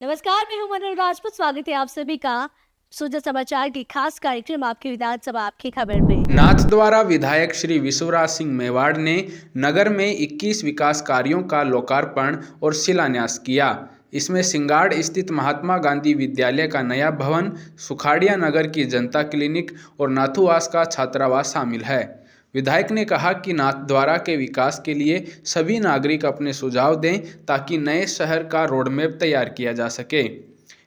नमस्कार, मैं हूं मनोज राजपूत। स्वागत है आप सभी का सुजा समाचार की खास कार्यक्रम आपकी विधानसभा आपकी खबर में। नाथद्वारा विधायक श्री विश्वराज सिंह मेवाड़ ने नगर में 21 विकास कार्यों का लोकार्पण और शिलान्यास किया। इसमें सिंगाड़ स्थित महात्मा गांधी विद्यालय का नया भवन, सुखाड़िया नगर की जनता क्लिनिक और नाथुवास का छात्रावास शामिल है। विधायक ने कहा कि नाथद्वारा के विकास के लिए सभी नागरिक अपने सुझाव दें ताकि नए शहर का रोडमैप तैयार किया जा सके।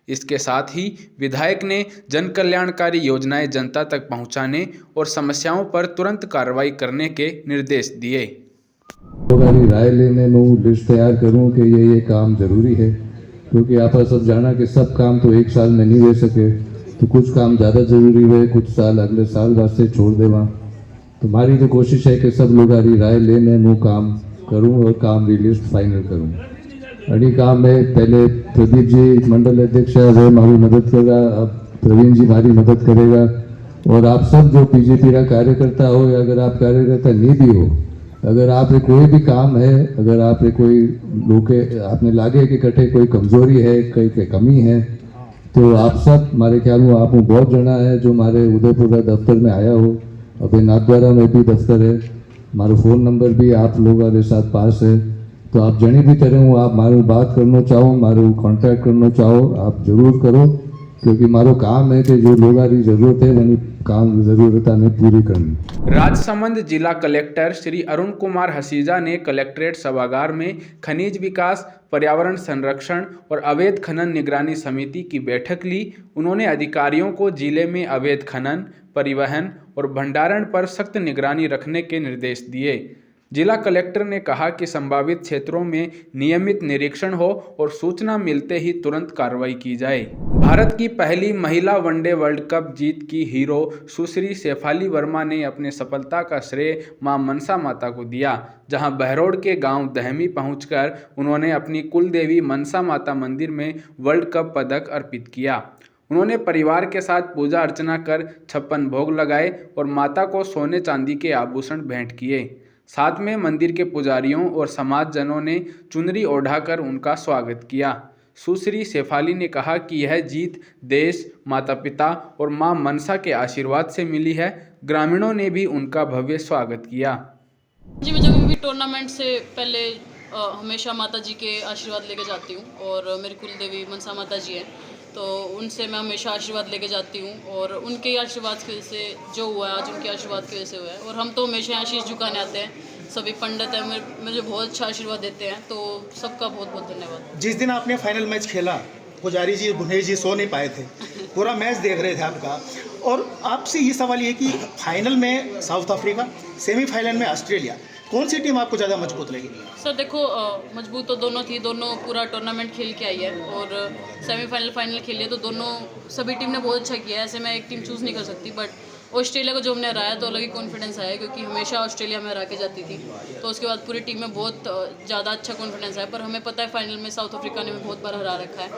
इसके साथ ही विधायक ने जन कल्याणकारी योजनाएं जनता तक पहुंचाने और समस्याओं पर तुरंत कार्रवाई करने के निर्देश दिए। लोगों राय लेने में लिस्ट तैयार करूं कि ये काम जरूरी है, क्योंकि आप सब जाना कि सब काम तो एक साल में नहीं दे सके, तो कुछ काम ज़्यादा जरूरी है, कुछ साल अगले साल वास्ते छोड़ देवा। तो हमारी तो कोशिश है कि सब लोगों की राय लेने में काम करूं और काम की लिस्ट फाइनल करूं। अड़ी काम में पहले प्रदीप जी मंडल अध्यक्ष है, वो हमारी मदद करेगा। अब प्रवीण जी हमारी मदद करेगा। और आप सब जो बीजेपी का कार्यकर्ता हो या अगर आप कार्यकर्ता नहीं भी हो, अगर आप कोई भी काम है, अगर आप कोई लोग आपने लागे कि कटे कोई कमजोरी है, कहीं कमी है, तो आप सब हमारे ख्याल में आप बहुत जना है जो हमारे उदयपुर दफ्तर में आया हो। अभी नाथद्वारा में भी दफ्तर है, हमारा फ़ोन नंबर भी आप लोगों के साथ पास है। तो आप जनी भी तरह हूँ, आप मारो बात करना चाहो, मारो कांटेक्ट करना चाहो, आप जरूर करो, क्योंकि मारो काम है कि जो लोगों की जरूरत है वही काम जरूरत ने पूरी करनी। राजसमंद जिला कलेक्टर श्री अरुण कुमार हसीजा ने कलेक्ट्रेट सभागार में खनिज विकास, पर्यावरण संरक्षण और अवैध खनन निगरानी समिति की बैठक ली। उन्होंने अधिकारियों को जिले में अवैध खनन, परिवहन और भंडारण पर सख्त निगरानी रखने के निर्देश दिए। जिला कलेक्टर ने कहा कि संभावित क्षेत्रों में नियमित निरीक्षण हो और सूचना मिलते ही तुरंत कार्रवाई की जाए। भारत की पहली महिला वनडे वर्ल्ड कप जीत की हीरो सुश्री शेफाली वर्मा ने अपने सफलता का श्रेय मां मनसा माता को दिया, जहां बहरोड के गांव दहमी पहुंचकर उन्होंने अपनी कुलदेवी मनसा माता मंदिर में वर्ल्ड कप पदक अर्पित किया। उन्होंने परिवार के साथ पूजा अर्चना कर 56 भोग लगाए और माता को सोने चांदी के आभूषण भेंट किए। साथ में मंदिर के पुजारियों और समाजजनों ने चुनरी ओढ़ाकर उनका स्वागत किया। सुश्री शेफाली ने कहा कि यह जीत देश, माता पिता और मां मनसा के आशीर्वाद से मिली है। ग्रामीणों ने भी उनका भव्य स्वागत किया। जी, मैं जब भी टूर्नामेंट से पहले हमेशा माता जी के आशीर्वाद लेके जाती हूँ और मेरी कुल देवी मनसा माता जी हैं, तो उनसे मैं हमेशा आशीर्वाद लेके जाती हूँ और उनके आशीर्वाद की वजह से जो हुआ है आज उनके आशीर्वाद की वजह से हुआ है। और हम तो हमेशा यहाँ शीश झुकाने आते हैं, सभी पंडित हैं मुझे बहुत अच्छा आशीर्वाद देते हैं, तो सबका बहुत बहुत धन्यवाद। जिस दिन आपने फाइनल मैच खेला, पुजारी जी गुनेश जी सो नहीं पाए थे, पूरा मैच देख रहे थे आपका, और आपसे ये सवाल ये कि फाइनल में साउथ अफ्रीका, सेमीफाइनल में ऑस्ट्रेलिया, कौन सी टीम आपको ज़्यादा मजबूत लगी? सर देखो, मजबूत तो दोनों थी, दोनों पूरा टूर्नामेंट खेल के आई है और सेमीफाइनल फाइनल खेली है, तो दोनों सभी टीम ने बहुत अच्छा किया है। ऐसे मैं एक टीम चूज़ नहीं कर सकती, बट ऑस्ट्रेलिया को जो हमने हराया तो अलग ही कॉन्फिडेंस आया, क्योंकि हमेशा ऑस्ट्रेलिया में हरा के जाती थी, तो उसके बाद पूरी टीम में बहुत ज़्यादा अच्छा कॉन्फिडेंस आया। पर हमें पता है फाइनल में साउथ अफ्रीका ने भी बहुत बार हरा रखा है,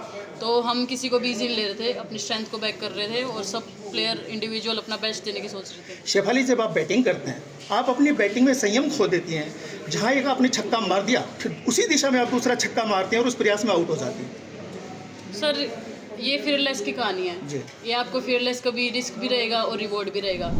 तो हम किसी को भी इजी ले रहे थे, अपनी स्ट्रेंथ को बैक कर रहे थे और सब प्लेयर इंडिविजुअल अपना बेस्ट देने की सोच रहे थे। शेफाली, जब आप बैटिंग करते हैं, आप अपनी बैटिंग में संयम खो देती हैं। जहाँ एक आपने छक्का मार दिया, फिर उसी दिशा में आप दूसरा छक्का मारते हैं और उस प्रयास में आउट हो जाती हैं। सर ये फियरलेस की कहानी है जी। ये आपको फियरलेस कभी रिस्क भी रहेगा और रिवॉर्ड भी रहेगा।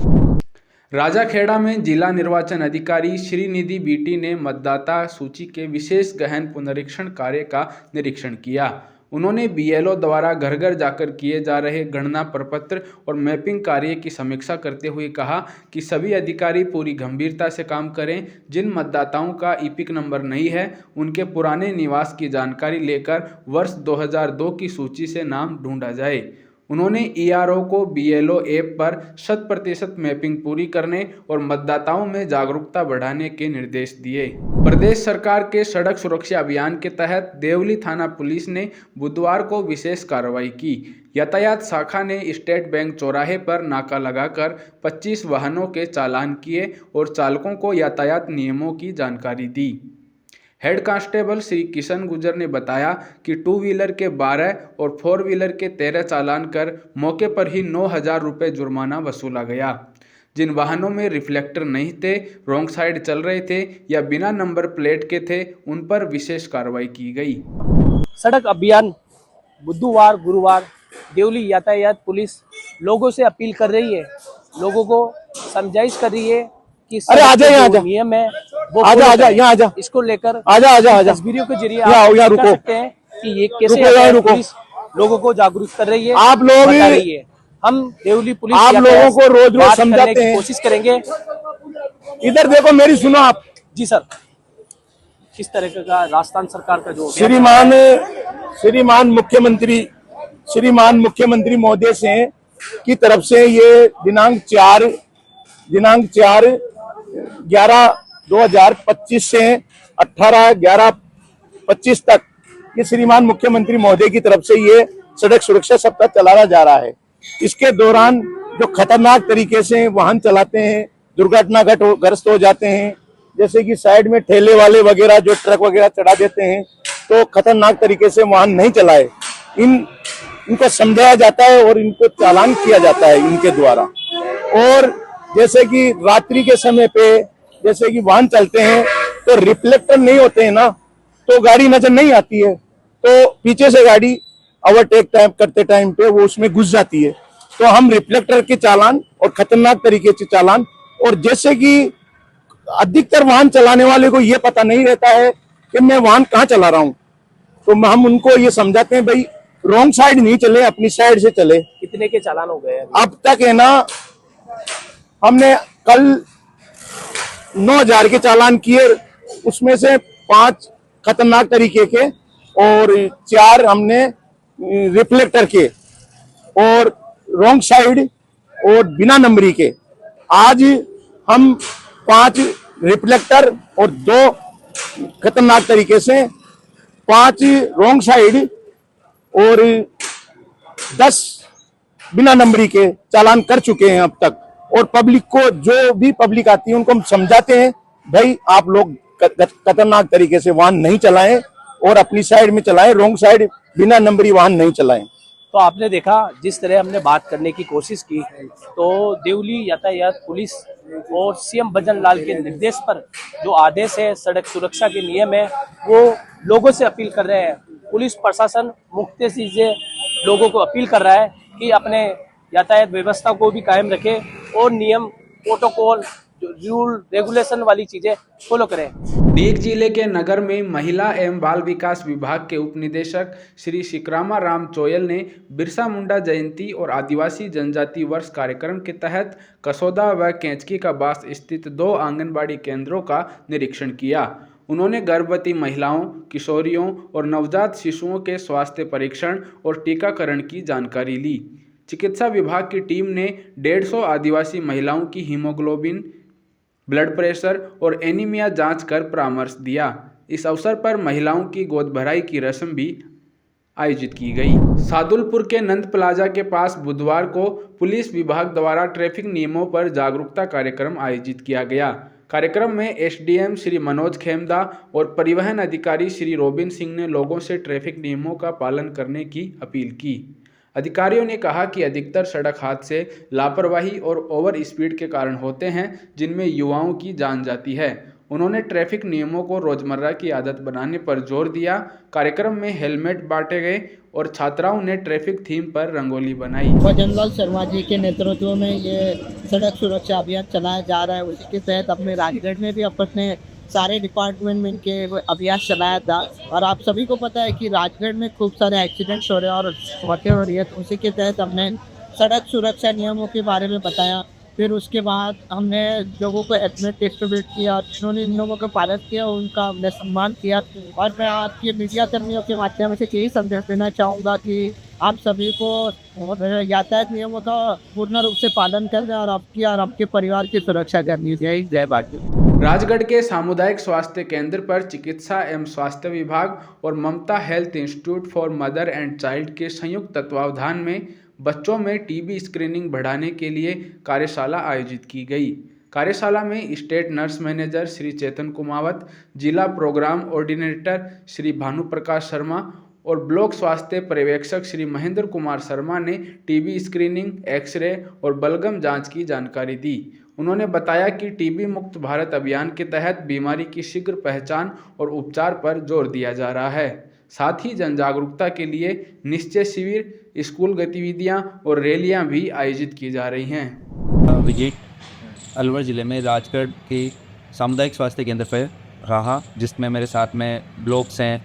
राजाखेड़ा में जिला निर्वाचन अधिकारी श्रीनिधि बीटी ने मतदाता सूची के विशेष गहन पुनरीक्षण कार्य का निरीक्षण किया। उन्होंने बीएलओ द्वारा घर घर जाकर किए जा रहे गणना प्रपत्र और मैपिंग कार्य की समीक्षा करते हुए कहा कि सभी अधिकारी पूरी गंभीरता से काम करें। जिन मतदाताओं का ईपिक नंबर नहीं है, उनके पुराने निवास की जानकारी लेकर वर्ष 2002 की सूची से नाम ढूंढा जाए। उन्होंने ईआरओ को बीएलओ ऐप पर 100% मैपिंग पूरी करने और मतदाताओं में जागरूकता बढ़ाने के निर्देश दिए। प्रदेश सरकार के सड़क सुरक्षा अभियान के तहत देवली थाना पुलिस ने बुधवार को विशेष कार्रवाई की। यातायात शाखा ने स्टेट बैंक चौराहे पर नाका लगाकर 25 वाहनों के चालान किए और चालकों को यातायात नियमों की जानकारी दी। हेड कांस्टेबल श्री किशन गुजर ने बताया कि 2 व्हीलर के 12 और 4 व्हीलर के 13 चालान कर मौके पर ही 9,000 रुपये जुर्माना वसूला गया। जिन वाहनों में रिफ्लेक्टर नहीं थे, रॉन्ग साइड चल रहे थे या बिना नंबर प्लेट के थे, उन पर विशेष कार्रवाई की गई। सड़क अभियान बुधवार गुरुवार देवली यातायात पुलिस लोगों से अपील कर रही है, लोगों को समझाइश कर रही है कि अरे आजा यहाँ जो आजा, नियम है वो आजा follow आजा करें। यहाँ आजा, इसको लेकर आजा आजा आजा, तस्वीरों के जरिए यहाँ आप आओ, यहाँ देख रुको। सकते हैं कि ये कैसे रुको, यहाँ यातायात रुको। पुलिस लोगों को जागरूक कर रही है, आप लोग बता रही है। हम देवली पुलिस आप यातायात लोगों को रोज-रोज बात करने समझाते की हैं। कोशिश करेंगे। इधर देखो, मेरी सुनो आप। जी सर, किस तरह का राजस्थान सरकार का जो श्रीमान मुख्यमंत्री महोदय से की तरफ से ये दिनांक 4/11/2025 से 18/11/25 तक ये श्रीमान मुख्यमंत्री महोदय की तरफ से ये सड़क सुरक्षा सप्ताह चलाया जा रहा है। इसके दौरान जो खतरनाक तरीके से वाहन चलाते हैं, दुर्घटनाग्रस्त हो जाते हैं, जैसे कि साइड में ठेले वाले वगैरह जो ट्रक वगैरह चढ़ा देते हैं, तो खतरनाक तरीके से वाहन नहीं चलाए। इनको समझाया जाता है और इनको चालान किया जाता है इनके द्वारा। और जैसे कि रात्रि के समय पे जैसे कि वाहन चलते हैं तो रिफ्लेक्टर नहीं होते हैं ना, तो गाड़ी नजर नहीं आती है, तो पीछे से गाड़ी ओवरटेक करते टाइम पे वो उसमें घुस जाती है। तो हम रिफ्लेक्टर के चालान और खतरनाक तरीके से चालान, और जैसे कि अधिकतर वाहन चलाने वाले को ये पता नहीं रहता है कि मैं वाहन कहाँ चला रहा हूँ, तो हम उनको ये समझाते हैं भाई रॉन्ग साइड नहीं चले, अपनी साइड से चले। कितने के चालान हो गए? अब तक है ना, हमने कल 9,000 के चालान किए, उसमें से 5 खतरनाक तरीके के और 4 हमने रिफ्लेक्टर के और रॉन्ग साइड और बिना नंबरी के। आज हम 5 रिफ्लेक्टर और 2 खतरनाक तरीके से, 5 रॉन्ग साइड और 10 बिना नंबरी के चालान कर चुके हैं अब तक। और पब्लिक को, जो भी पब्लिक आती है उनको हम समझाते हैं भाई आप लोग खतरनाक तरीके से वाहन नहीं चलाएं और अपनी साइड में चलाएं, रॉन्ग साइड बिना नंबरी वाहन नहीं चलाएं। तो आपने देखा जिस तरह हमने बात करने की कोशिश की, तो देवली यातायात पुलिस और सीएम भजन लाल के निर्देश पर जो आदेश है, सड़क सुरक्षा के नियम है, वो लोगों से अपील कर रहे हैं। पुलिस प्रशासन मुख्तसर से लोगों को अपील कर रहा है कि अपने यातायात व्यवस्था को भी कायम रखे और नियम, प्रोटोकॉल, रूल रेगुलेशन वाली चीजें फॉलो करें। दीग जिले के नगर में महिला एवं बाल विकास विभाग के उप निदेशक श्री शिक्रामा राम चोयल ने बिरसा मुंडा जयंती और आदिवासी जनजाति वर्ष कार्यक्रम के तहत कसौदा व केंचकी का बास स्थित 2 आंगनबाड़ी केंद्रों का निरीक्षण किया। उन्होंने गर्भवती महिलाओं, किशोरियों और नवजात शिशुओं के स्वास्थ्य परीक्षण और टीकाकरण की जानकारी ली। चिकित्सा विभाग की टीम ने 150 आदिवासी महिलाओं की हीमोग्लोबिन, ब्लड प्रेशर और एनीमिया जांच कर परामर्श दिया। इस अवसर पर महिलाओं की गोद भराई की रस्म भी आयोजित की गई। सादुलपुर के नंद प्लाजा के पास बुधवार को पुलिस विभाग द्वारा ट्रैफिक नियमों पर जागरूकता कार्यक्रम आयोजित किया गया। कार्यक्रम में एसडीएम श्री मनोज खेमदा और परिवहन अधिकारी श्री रोबिन सिंह ने लोगों से ट्रैफिक नियमों का पालन करने की अपील की। अधिकारियों ने कहा कि अधिकतर सड़क हादसे लापरवाही और ओवर स्पीड के कारण होते हैं, जिनमें युवाओं की जान जाती है। उन्होंने ट्रैफिक नियमों को रोजमर्रा की आदत बनाने पर जोर दिया। कार्यक्रम में हेलमेट बांटे गए और छात्राओं ने ट्रैफिक थीम पर रंगोली बनाई। भजनलाल शर्मा जी के नेतृत्व में ये सड़क सुरक्षा अभियान चलाया जा रहा है। उसी के तहत अपने राजगढ़ में भी अपने सारे डिपार्टमेंट में इनके अभ्यास चलाया था। और आप सभी को पता है कि राजगढ़ में खूब सारे एक्सीडेंट्स हो रहे हैं और मौतें हो रही है, तो उसी के तहत हमने सड़क सुरक्षा नियमों के बारे में बताया। फिर उसके बाद हमने लोगों को एडमिट डिस्ट्रीब्यूट किया, जिन्होंने इन नियमों का पालन किया उनका हमने सम्मान किया। और मैं आपके मीडिया कर्मियों के माध्यम से यही संदेश देना चाहूँगा कि आप सभी को यातायात नियमों का पूर्ण रूप से पालन करना और आपकी और आपके परिवार की सुरक्षा करनी चाहिए। जय भारत। राजगढ़ के सामुदायिक स्वास्थ्य केंद्र पर चिकित्सा एवं स्वास्थ्य विभाग और Mamta health institute for mother and child के संयुक्त तत्वावधान में बच्चों में टीबी स्क्रीनिंग बढ़ाने के लिए कार्यशाला आयोजित की गई। कार्यशाला में स्टेट नर्स मैनेजर श्री चेतन कुमावत, जिला प्रोग्राम ऑर्डिनेटर श्री भानु प्रकाश शर्मा और ब्लॉक स्वास्थ्य पर्यवेक्षक श्री महेंद्र कुमार शर्मा ने टीबी स्क्रीनिंग, एक्सरे और बलगम जांच की जानकारी दी। उन्होंने बताया कि टीबी मुक्त भारत अभियान के तहत बीमारी की शीघ्र पहचान और उपचार पर जोर दिया जा रहा है। साथ ही जन जागरूकता के लिए निश्चय शिविर, स्कूल गतिविधियां और रैलियां भी आयोजित की जा रही हैं। विजिट अलवर ज़िले में राजगढ़ के सामुदायिक स्वास्थ्य केंद्र पर रहा, जिसमें मेरे साथ में ब्लॉक्स हैं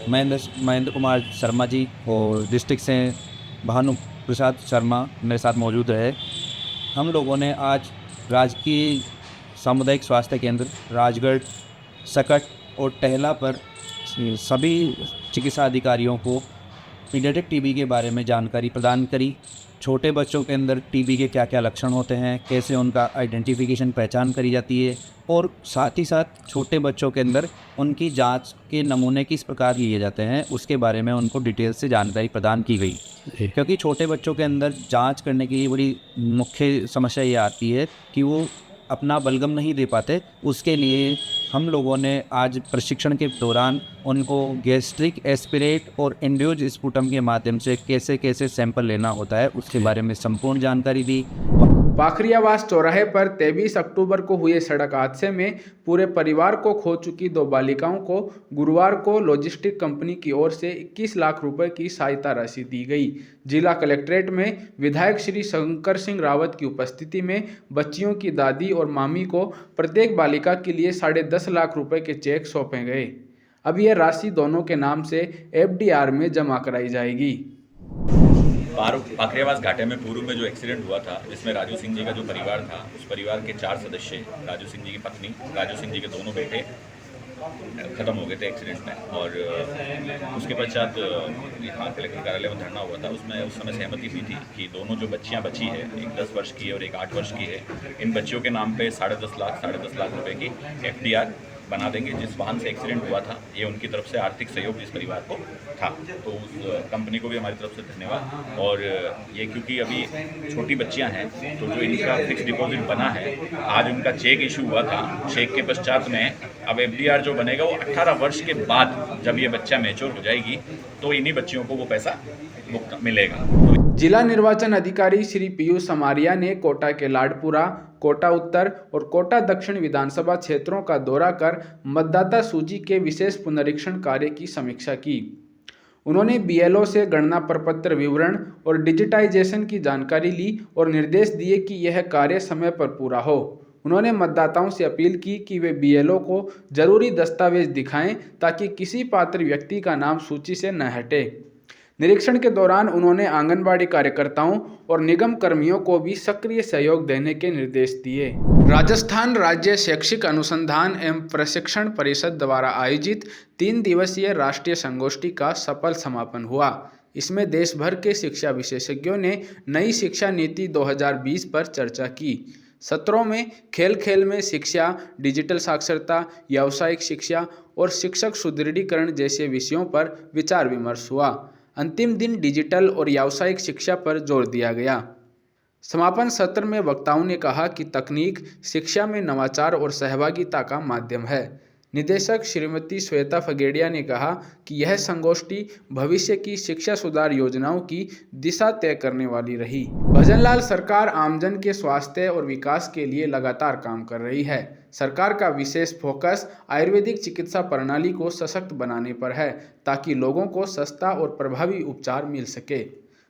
महेंद्र कुमार शर्मा जी और डिस्ट्रिक्ट से भानु प्रसाद शर्मा मेरे साथ मौजूद रहे। हम लोगों ने आज राजकीय सामुदायिक स्वास्थ्य केंद्र राजगढ़, सकट और टहला पर सभी चिकित्सा अधिकारियों को पीडियाट्रिक टीबी के बारे में जानकारी प्रदान करी। छोटे बच्चों के अंदर टीबी के क्या क्या लक्षण होते हैं, कैसे उनका आइडेंटिफिकेशन पहचान करी जाती है और साथ ही साथ छोटे बच्चों के अंदर उनकी जांच के नमूने किस प्रकार लिए जाते हैं उसके बारे में उनको डिटेल से जानकारी प्रदान की गई। क्योंकि छोटे बच्चों के अंदर जांच करने की बड़ी मुख्य समस्या ये आती है कि वो अपना बलगम नहीं दे पाते। उसके लिए हम लोगों ने आज प्रशिक्षण के दौरान उनको गैस्ट्रिक एस्पिरेट और एंड्योज स्पुटम के माध्यम से कैसे कैसे सैंपल लेना होता है उसके बारे में संपूर्ण जानकारी दी। पाखरियावास चौराहे पर 23 अक्टूबर को हुए सड़क हादसे में पूरे परिवार को खो चुकी 2 बालिकाओं को गुरुवार को लॉजिस्टिक कंपनी की ओर से 21 लाख रुपए की सहायता राशि दी गई। जिला कलेक्ट्रेट में विधायक श्री शंकर सिंह रावत की उपस्थिति में बच्चियों की दादी और मामी को प्रत्येक बालिका के लिए 10.5 लाख रुपए के चेक सौंपे गए। अब यह राशि दोनों के नाम से FDR में जमा कराई जाएगी। पाखरियावास घाटे में पूर्व में जो एक्सीडेंट हुआ था, जिसमें राजू सिंह जी का जो परिवार था, उस परिवार के 4 सदस्य, राजू सिंह जी की पत्नी, राजू सिंह जी के दोनों बेटे ख़त्म हो गए थे एक्सीडेंट में। और उसके पश्चात यहाँ कलेक्टर कार्यालय में धरना हुआ था। उसमें उस समय सहमति हुई थी कि दोनों जो बच्चियाँ बची है, एक 10 वर्ष की है और एक 8 वर्ष की है, इन बच्चियों के नाम पे 10.5 लाख रुपए की FDR बना देंगे। जिस वाहन से एक्सीडेंट हुआ था, ये उनकी तरफ से आर्थिक सहयोग इस परिवार को था, तो उस कंपनी को भी हमारी तरफ से धन्यवाद। और ये क्योंकि अभी छोटी बच्चियां हैं, तो जो इनका फिक्स डिपॉजिट बना है, आज उनका चेक इशू हुआ था। चेक के पश्चात में अब FDR जो बनेगा वो 18 वर्ष के बाद जब ये बच्चा मैच्योर हो जाएगी तो इन्हीं बच्चियों को वो पैसा मिलेगा। जिला निर्वाचन अधिकारी श्री पीयूष समारिया ने कोटा के लाडपुरा, कोटा उत्तर और कोटा दक्षिण विधानसभा क्षेत्रों का दौरा कर मतदाता सूची के विशेष पुनरीक्षण कार्य की समीक्षा की। उन्होंने BLO से गणना प्रपत्र विवरण और डिजिटाइजेशन की जानकारी ली और निर्देश दिए कि यह कार्य समय पर पूरा हो। उन्होंने मतदाताओं से अपील की कि वे BLO को जरूरी दस्तावेज दिखाएं ताकि किसी पात्र व्यक्ति का नाम सूची से न हटे। निरीक्षण के दौरान उन्होंने आंगनबाड़ी कार्यकर्ताओं और निगम कर्मियों को भी सक्रिय सहयोग देने के निर्देश दिए। राजस्थान राज्य शैक्षिक अनुसंधान एवं प्रशिक्षण परिषद द्वारा आयोजित 3 दिवसीय राष्ट्रीय संगोष्ठी का सफल समापन हुआ। इसमें देश भर के शिक्षा विशेषज्ञों ने नई शिक्षा नीति 2020 पर चर्चा की। सत्रों में खेल खेल में शिक्षा, डिजिटल साक्षरता, व्यावसायिक शिक्षा और शिक्षक सुदृढ़ीकरण जैसे विषयों पर विचार विमर्श हुआ। अंतिम दिन डिजिटल और व्यावसायिक शिक्षा पर जोर दिया गया। समापन सत्र में वक्ताओं ने कहा कि तकनीक शिक्षा में नवाचार और सहभागिता का माध्यम है। निदेशक श्रीमती श्वेता फगेड़िया ने कहा कि यह संगोष्ठी भविष्य की शिक्षा सुधार योजनाओं की दिशा तय करने वाली रही। भजनलाल सरकार आमजन के स्वास्थ्य और विकास के लिए लगातार काम कर रही है। सरकार का विशेष फोकस आयुर्वेदिक चिकित्सा प्रणाली को सशक्त बनाने पर है ताकि लोगों को सस्ता और प्रभावी उपचार मिल सके।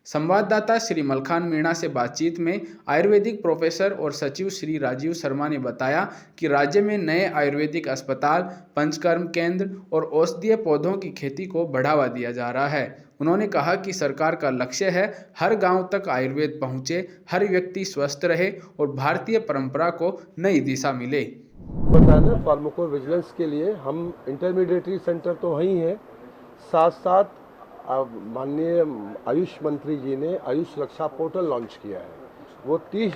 संवाददाता श्री मलखान मीणा से बातचीत में आयुर्वेदिक प्रोफेसर और सचिव श्री राजीव शर्मा ने बताया कि राज्य में नए आयुर्वेदिक अस्पताल, पंचकर्म केंद्र और औषधीय पौधों की खेती को बढ़ावा दिया जा रहा है। उन्होंने कहा कि सरकार का लक्ष्य है हर गांव तक आयुर्वेद पहुंचे, हर व्यक्ति स्वस्थ रहे और भारतीय परंपरा को नई दिशा मिले। बताना फार्माकोविजिलेंस के लिए हम इंटरमीडिएटरी सेंटर तो वहीं हैं, साथ साथ माननीय आयुष मंत्री जी ने आयुष रक्षा पोर्टल लॉन्च किया है। वो 30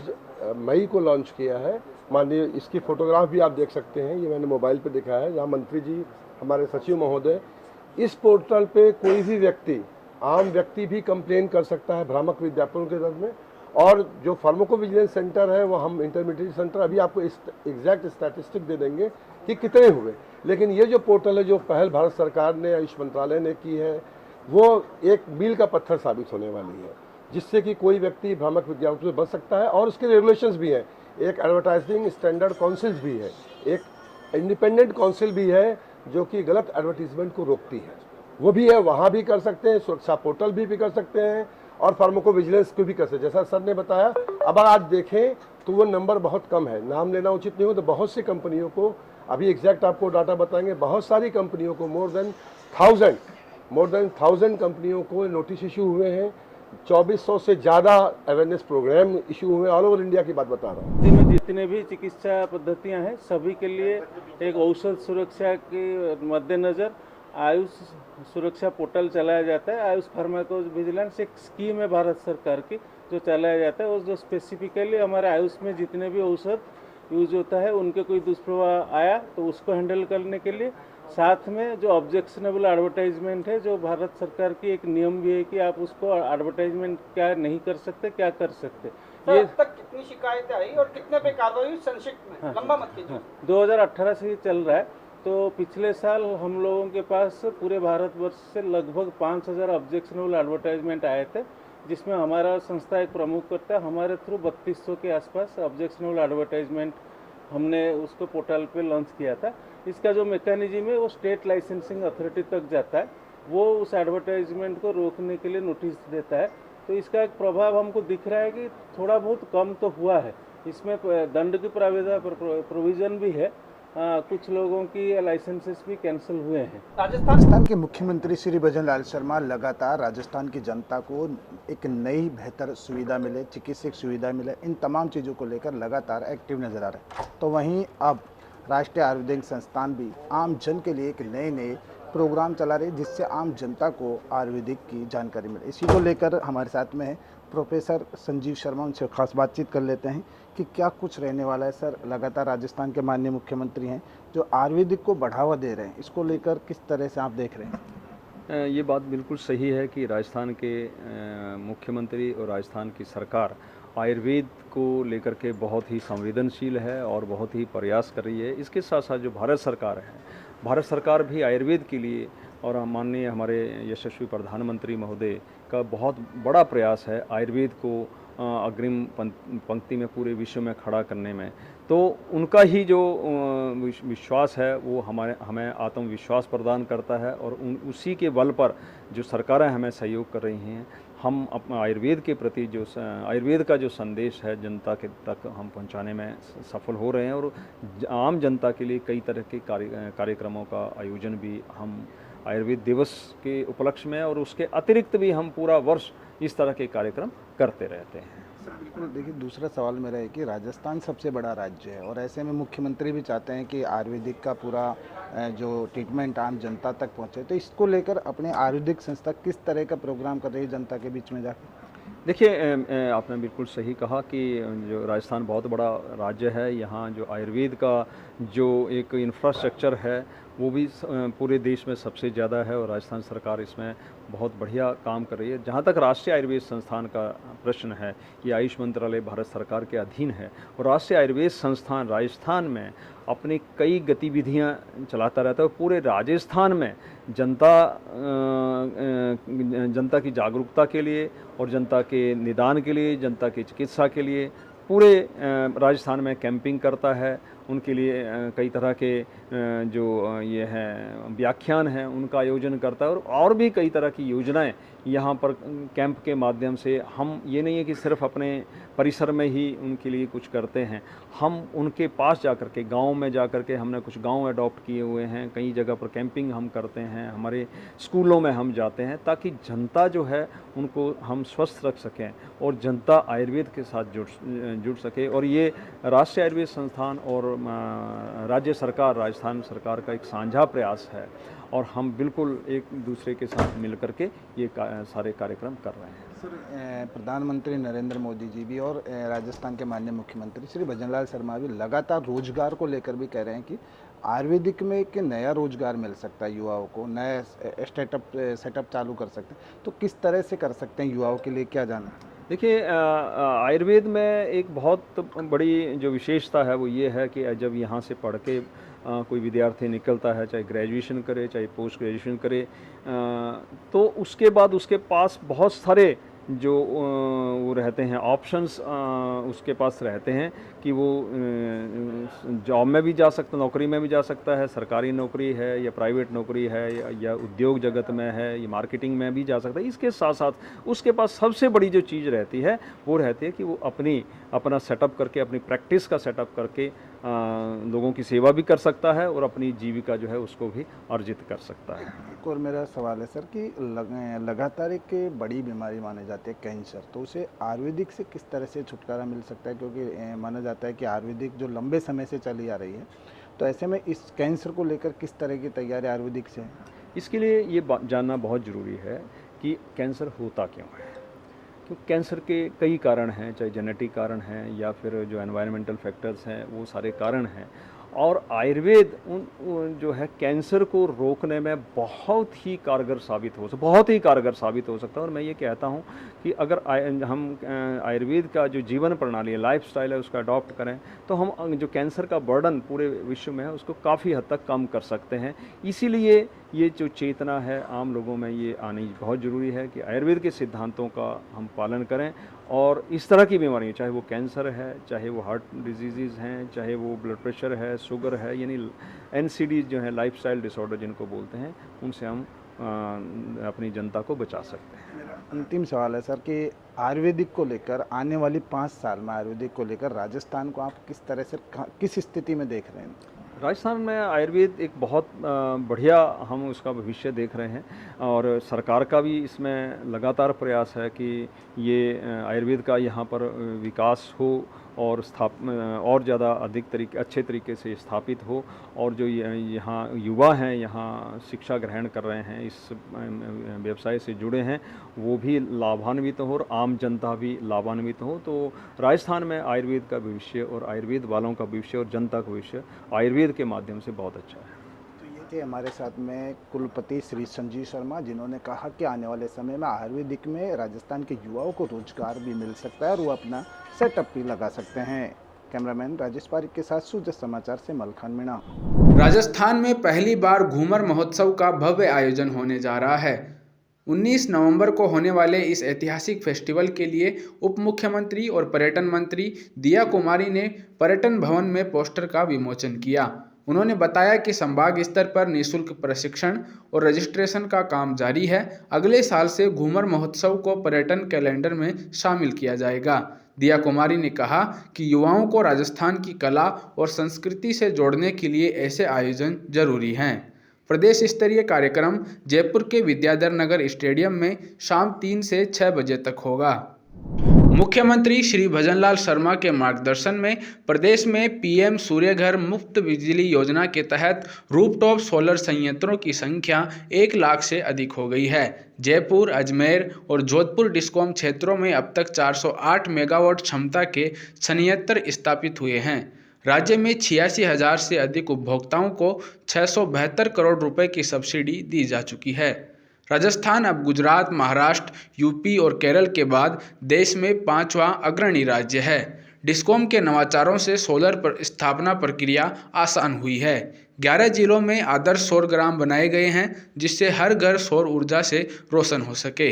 मई को लॉन्च किया है। माननीय इसकी फोटोग्राफ भी आप देख सकते हैं, ये मैंने मोबाइल पे दिखाया है, जहाँ मंत्री जी, हमारे सचिव महोदय, इस पोर्टल पे कोई भी व्यक्ति, आम व्यक्ति भी कंप्लेन कर सकता है भ्रामक विज्ञापनों के दर में। और जो फार्माकोविजिलेंस सेंटर है वो हम इंटरमीडिएट सेंटर, अभी आपको एग्जैक्ट स्टैटिस्टिक दे देंगे कि कितने हुए। लेकिन ये जो पोर्टल है, जो पहल भारत सरकार ने, आयुष मंत्रालय ने की है, वो एक मील का पत्थर साबित होने वाली है, जिससे कि कोई व्यक्ति भ्रामक विज्ञापन से बच सकता है। और उसके रेगुलेशंस भी हैं, एक एडवर्टाइजिंग स्टैंडर्ड काउंसिल भी है, एक इंडिपेंडेंट काउंसिल भी है जो कि गलत एडवर्टीजमेंट को रोकती है। वो भी है, वहाँ भी कर सकते हैं, सुरक्षा पोर्टल भी कर सकते हैं और फार्माको विजिलेंस को भी कर सकते हैं। जैसा सर ने बताया, अब आज देखें तो वो नंबर बहुत कम है, नाम लेना उचित नहीं हो, तो बहुत सी कंपनियों को, अभी एग्जैक्ट आपको डाटा बताएंगे, बहुत सारी कंपनियों को मोर देन 1000 कंपनियों को नोटिस इशू हुए हैं। 2400 से ज़्यादा अवेयरनेस प्रोग्राम इशू हुए, ऑल ओवर इंडिया की बात बता रहा हूँ। में जितने भी चिकित्सा पद्धतियां हैं सभी के लिए एक औषध सुरक्षा के मद्देनज़र आयुष सुरक्षा पोर्टल चलाया जाता है। आयुष फार्माको विजिलेंस एक स्कीम है भारत सरकार की जो चलाया जाता है, और जो स्पेसिफिकली हमारे आयुष में जितने भी औषध यूज होता है उनके कोई दुष्प्रभाव आया तो उसको हैंडल करने के लिए, साथ में जो ऑब्जेक्शनेबल एडवर्टाइजमेंट है, जो भारत सरकार की एक नियम भी है कि आप उसको एडवर्टाइजमेंट क्या नहीं कर सकते, क्या कर सकते। ये अब तक कितनी शिकायतें आई और कितने पे कार्रवाई हुई, संक्षिप्त में? हाँ, लंबा मत कीजिए। 2018 से ही चल रहा है, तो पिछले साल हम लोगों के पास पूरे भारतवर्ष से लगभग 5000 ऑब्जेक्शनेबल एडवर्टाइजमेंट आए थे, जिसमें हमारा संस्था एक प्रमुख करता है। हमारे थ्रू 3200 के आसपास ऑब्जेक्शनेबल एडवर्टाइजमेंट हमने उसको पोर्टल पे लॉन्च किया था। इसका जो मैकेनिज्म है वो स्टेट लाइसेंसिंग अथॉरिटी तक जाता है, वो उस एडवर्टाइजमेंट को रोकने के लिए नोटिस देता है। तो इसका एक प्रभाव हमको दिख रहा है कि थोड़ा बहुत कम तो हुआ है। इसमें दंड की प्रोविज़न भी है, कुछ लोगों की लाइसेंसेस भी कैंसिल हुए हैं। राजस्थान के मुख्यमंत्री श्री भजन लाल शर्मा लगातार राजस्थान की जनता को एक नई बेहतर सुविधा मिले, चिकित्सक सुविधा मिले, इन तमाम चीज़ों को लेकर लगातार एक्टिव नज़र आ रहे हैं। तो वहीं अब राष्ट्रीय आयुर्वेदिक संस्थान भी आम जन के लिए एक नए प्रोग्राम चला रही है, जिससे आम जनता को आयुर्वेदिक की जानकारी मिले। इसी को लेकर हमारे साथ में है प्रोफेसर संजीव शर्मा, उनसे खास बातचीत कर लेते हैं कि क्या कुछ रहने वाला है। सर, लगातार राजस्थान के माननीय मुख्यमंत्री हैं जो आयुर्वेदिक को बढ़ावा दे रहे हैं, इसको लेकर किस तरह से आप देख रहे हैं? ये बात बिल्कुल सही है कि राजस्थान के मुख्यमंत्री और राजस्थान की सरकार आयुर्वेद को लेकर के बहुत ही संवेदनशील है और बहुत ही प्रयास कर रही है। इसके साथ साथ जो भारत सरकार है, भारत सरकार भी आयुर्वेद के लिए, और माननीय हमारे यशस्वी प्रधानमंत्री महोदय का बहुत बड़ा प्रयास है आयुर्वेद को अग्रिम पंक्ति में पूरे विश्व में खड़ा करने में। तो उनका ही जो विश्वास है वो हमें आत्मविश्वास प्रदान करता है, और उसी के बल पर जो सरकारें हमें सहयोग कर रही हैं, हम अपना आयुर्वेद के प्रति जो आयुर्वेद का जो संदेश है जनता के तक हम पहुंचाने में सफल हो रहे हैं। और आम जनता के लिए कई तरह के कार्यक्रमों का आयोजन भी हम आयुर्वेद दिवस के उपलक्ष्य में और उसके अतिरिक्त भी हम पूरा वर्ष इस तरह के कार्यक्रम करते रहते हैं। बिल्कुल, देखिए दूसरा सवाल मेरा है कि राजस्थान सबसे बड़ा राज्य है और ऐसे में मुख्यमंत्री भी चाहते हैं कि आयुर्वेदिक का पूरा जो ट्रीटमेंट आम जनता तक पहुंचे, तो इसको लेकर अपने आयुर्वेदिक संस्था किस तरह का प्रोग्राम कर रही है जनता के बीच में जाकर? देखिए, आपने बिल्कुल सही कहा कि जो राजस्थान बहुत बड़ा राज्य है, यहाँ जो आयुर्वेद का जो एक इंफ्रास्ट्रक्चर है वो भी पूरे देश में सबसे ज़्यादा है, और राजस्थान सरकार इसमें बहुत बढ़िया काम कर रही है। जहाँ तक राष्ट्रीय आयुर्वेद संस्थान का प्रश्न है, ये आयुष मंत्रालय भारत सरकार के अधीन है, और राष्ट्रीय आयुर्वेद संस्थान राजस्थान में अपनी कई गतिविधियाँ चलाता रहता है। पूरे राजस्थान में जनता की जागरूकता के लिए और जनता के निदान के लिए, जनता की चिकित्सा के लिए पूरे राजस्थान में कैंपिंग करता है। उनके लिए कई तरह के जो ये हैं व्याख्यान हैं उनका आयोजन करता है, और भी कई तरह की योजनाएं यहाँ पर कैंप के माध्यम से। हम ये नहीं है कि सिर्फ अपने परिसर में ही उनके लिए कुछ करते हैं, हम उनके पास जाकर के गाँव में जाकर के हमने कुछ गाँव अडॉप्ट किए हुए हैं, कई जगह पर कैंपिंग हम करते हैं, हमारे स्कूलों में हम जाते हैं, ताकि जनता जो है उनको हम स्वस्थ रख सकें और जनता आयुर्वेद के साथ जुड़ सके। और ये राष्ट्रीय आयुर्वेद संस्थान और राज्य सरकार, राजस्थान सरकार का एक साझा प्रयास है, और हम बिल्कुल एक दूसरे के साथ मिल करके ये सारे कार्यक्रम कर रहे हैं। सर, प्रधानमंत्री नरेंद्र मोदी जी भी और राजस्थान के माननीय मुख्यमंत्री श्री भजनलाल शर्मा भी लगातार रोजगार को लेकर भी कह रहे हैं कि आयुर्वेदिक में एक नया रोजगार मिल सकता है, युवाओं को नया सेटअप चालू कर सकते हैं। तो किस तरह से कर सकते हैं, युवाओं के लिए क्या जाना? देखिए, आयुर्वेद में एक बहुत बड़ी जो विशेषता है वो ये है कि जब यहाँ से पढ़ के कोई विद्यार्थी निकलता है, चाहे ग्रेजुएशन करे चाहे पोस्ट ग्रेजुएशन करे, तो उसके बाद उसके पास बहुत सारे जो वो रहते हैं ऑप्शंस उसके पास रहते हैं कि वो जॉब में भी जा सकता, नौकरी में भी जा सकता है, सरकारी नौकरी है या प्राइवेट नौकरी है या उद्योग जगत में है या मार्केटिंग में भी जा सकता है। इसके साथ साथ उसके पास सबसे बड़ी जो चीज़ रहती है वो रहती है कि वो अपना सेटअप करके, अपनी प्रैक्टिस का सेटअप करके लोगों की सेवा भी कर सकता है और अपनी जीविका जो है उसको भी अर्जित कर सकता है। एक और मेरा सवाल है सर कि लगातार एक बड़ी बीमारी मानी जाती है कैंसर, तो उसे आयुर्वेदिक से किस तरह से छुटकारा मिल सकता है? क्योंकि माना जाता है कि आयुर्वेदिक जो लंबे समय से चली आ रही है, तो ऐसे में इस कैंसर को लेकर किस तरह की तैयारी आयुर्वेदिक से है? इसके लिए ये जानना बहुत ज़रूरी है कि कैंसर होता क्यों है। क्योंकि कैंसर के कई कारण हैं, चाहे जेनेटिक कारण हैं या फिर जो एनवायरमेंटल फैक्टर्स हैं, वो सारे कारण हैं। और आयुर्वेद उन जो है कैंसर को रोकने में बहुत ही कारगर साबित हो सकता है। और मैं ये कहता हूँ कि अगर हम आयुर्वेद का जो जीवन प्रणाली है, लाइफस्टाइल है, उसका अडॉप्ट करें तो हम जो कैंसर का बर्डन पूरे विश्व में है उसको काफ़ी हद तक कम कर सकते हैं। इसीलिए ये जो चेतना है आम लोगों में ये आनी बहुत ज़रूरी है कि आयुर्वेद के सिद्धांतों का हम पालन करें और इस तरह की बीमारियाँ, चाहे वो कैंसर है, चाहे वो हार्ट डिजीज़ हैं, चाहे वो ब्लड प्रेशर है, शुगर है, यानी NCDs जो हैं, लाइफस्टाइल डिसऑर्डर जिनको बोलते हैं, उनसे हम अपनी जनता को बचा सकते हैं। मेरा अंतिम सवाल है सर कि आयुर्वेदिक को लेकर आने वाली 5 साल में आयुर्वेदिक को लेकर राजस्थान को आप किस तरह से, किस स्थिति में देख रहे हैं? राजस्थान में आयुर्वेद एक बहुत बढ़िया हम उसका भविष्य देख रहे हैं और सरकार का भी इसमें लगातार प्रयास है कि ये आयुर्वेद का यहाँ पर विकास हो और और ज़्यादा अच्छे तरीके से स्थापित हो और जो यहाँ युवा हैं, यहाँ शिक्षा ग्रहण कर रहे हैं, इस व्यवसाय से जुड़े हैं, वो भी लाभान्वित हो और आम जनता भी लाभान्वित हो। तो राजस्थान में आयुर्वेद का भविष्य और आयुर्वेद वालों का भविष्य और जनता का भविष्य आयुर्वेद के माध्यम से बहुत अच्छा है। तो ये थे हमारे साथ में कुलपति श्री संजीव शर्मा, जिन्होंने कहा कि आने वाले समय में आयुर्वेदिक में राजस्थान के युवाओं को रोजगार भी मिल सकता है और वो अपना सेटअप भी लगा सकते हैं। कैमरामैन राजेश पारिक के साथ सूरज समाचार से मलखान मीणा। राजस्थान में पहली बार घूमर महोत्सव का भव्य आयोजन होने जा रहा है। 19 नवंबर को होने वाले इस ऐतिहासिक फेस्टिवल के लिए उप मुख्यमंत्री और पर्यटन मंत्री दिया कुमारी ने पर्यटन भवन में पोस्टर का विमोचन किया। उन्होंने बताया कि संभाग स्तर पर निःशुल्क प्रशिक्षण और रजिस्ट्रेशन का काम जारी है। अगले साल से घूमर महोत्सव को पर्यटन कैलेंडर में शामिल किया जाएगा। दिया कुमारी ने कहा कि युवाओं को राजस्थान की कला और संस्कृति से जोड़ने के लिए ऐसे आयोजन जरूरी हैं। प्रदेश स्तरीय कार्यक्रम जयपुर के विद्याधर नगर स्टेडियम में शाम 3 से 6 बजे तक होगा। मुख्यमंत्री श्री भजनलाल शर्मा के मार्गदर्शन में प्रदेश में पीएम सूर्य घर मुफ्त बिजली योजना के तहत रूफटॉप सोलर संयंत्रों की संख्या 1 लाख से अधिक हो गई है। जयपुर, अजमेर और जोधपुर डिस्कॉम क्षेत्रों में अब तक 408 मेगावाट क्षमता के संयंत्र स्थापित हुए हैं। राज्य में 86,000 से अधिक उपभोक्ताओं को 672 करोड़ रुपए की सब्सिडी दी जा चुकी है। राजस्थान अब गुजरात, महाराष्ट्र, यूपी और केरल के बाद देश में 5वां अग्रणी राज्य है। डिस्कॉम के नवाचारों से सोलर पर स्थापना प्रक्रिया आसान हुई है। 11 जिलों में आदर्श सौर ग्राम बनाए गए हैं, जिससे हर घर सौर ऊर्जा से रोशन हो सके।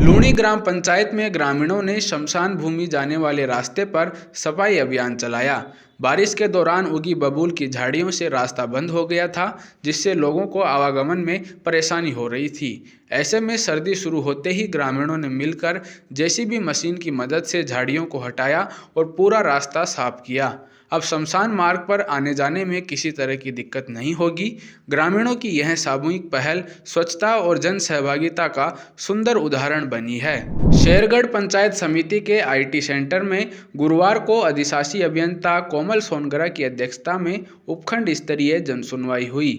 लूणी ग्राम पंचायत में ग्रामीणों ने शमशान भूमि जाने वाले रास्ते पर सफाई अभियान चलाया। बारिश के दौरान उगी बबूल की झाड़ियों से रास्ता बंद हो गया था, जिससे लोगों को आवागमन में परेशानी हो रही थी। ऐसे में सर्दी शुरू होते ही ग्रामीणों ने मिलकर जेसीबी मशीन की मदद से झाड़ियों को हटाया और पूरा रास्ता साफ किया। अब शमशान मार्ग पर आने जाने में किसी तरह की दिक्कत नहीं होगी। ग्रामीणों की यह सामूहिक पहल स्वच्छता और जन सहभागिता का सुंदर उदाहरण बनी है। शेरगढ़ पंचायत समिति के IT सेंटर में गुरुवार को अधिशासी अभियंता कोमल सोनगरा की अध्यक्षता में उपखंड स्तरीय जनसुनवाई हुई।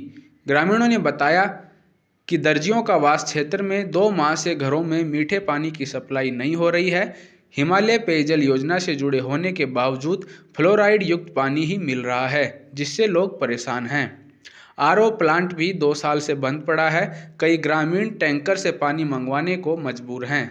ग्रामीणों ने बताया कि दर्जियों का वास क्षेत्र में 2 माह से घरों में मीठे पानी की सप्लाई नहीं हो रही है। हिमालय पेयजल योजना से जुड़े होने के बावजूद फ्लोराइड युक्त पानी ही मिल रहा है, जिससे लोग परेशान हैं। RO प्लांट भी 2 साल से बंद पड़ा है। कई ग्रामीण टैंकर से पानी मंगवाने को मजबूर हैं।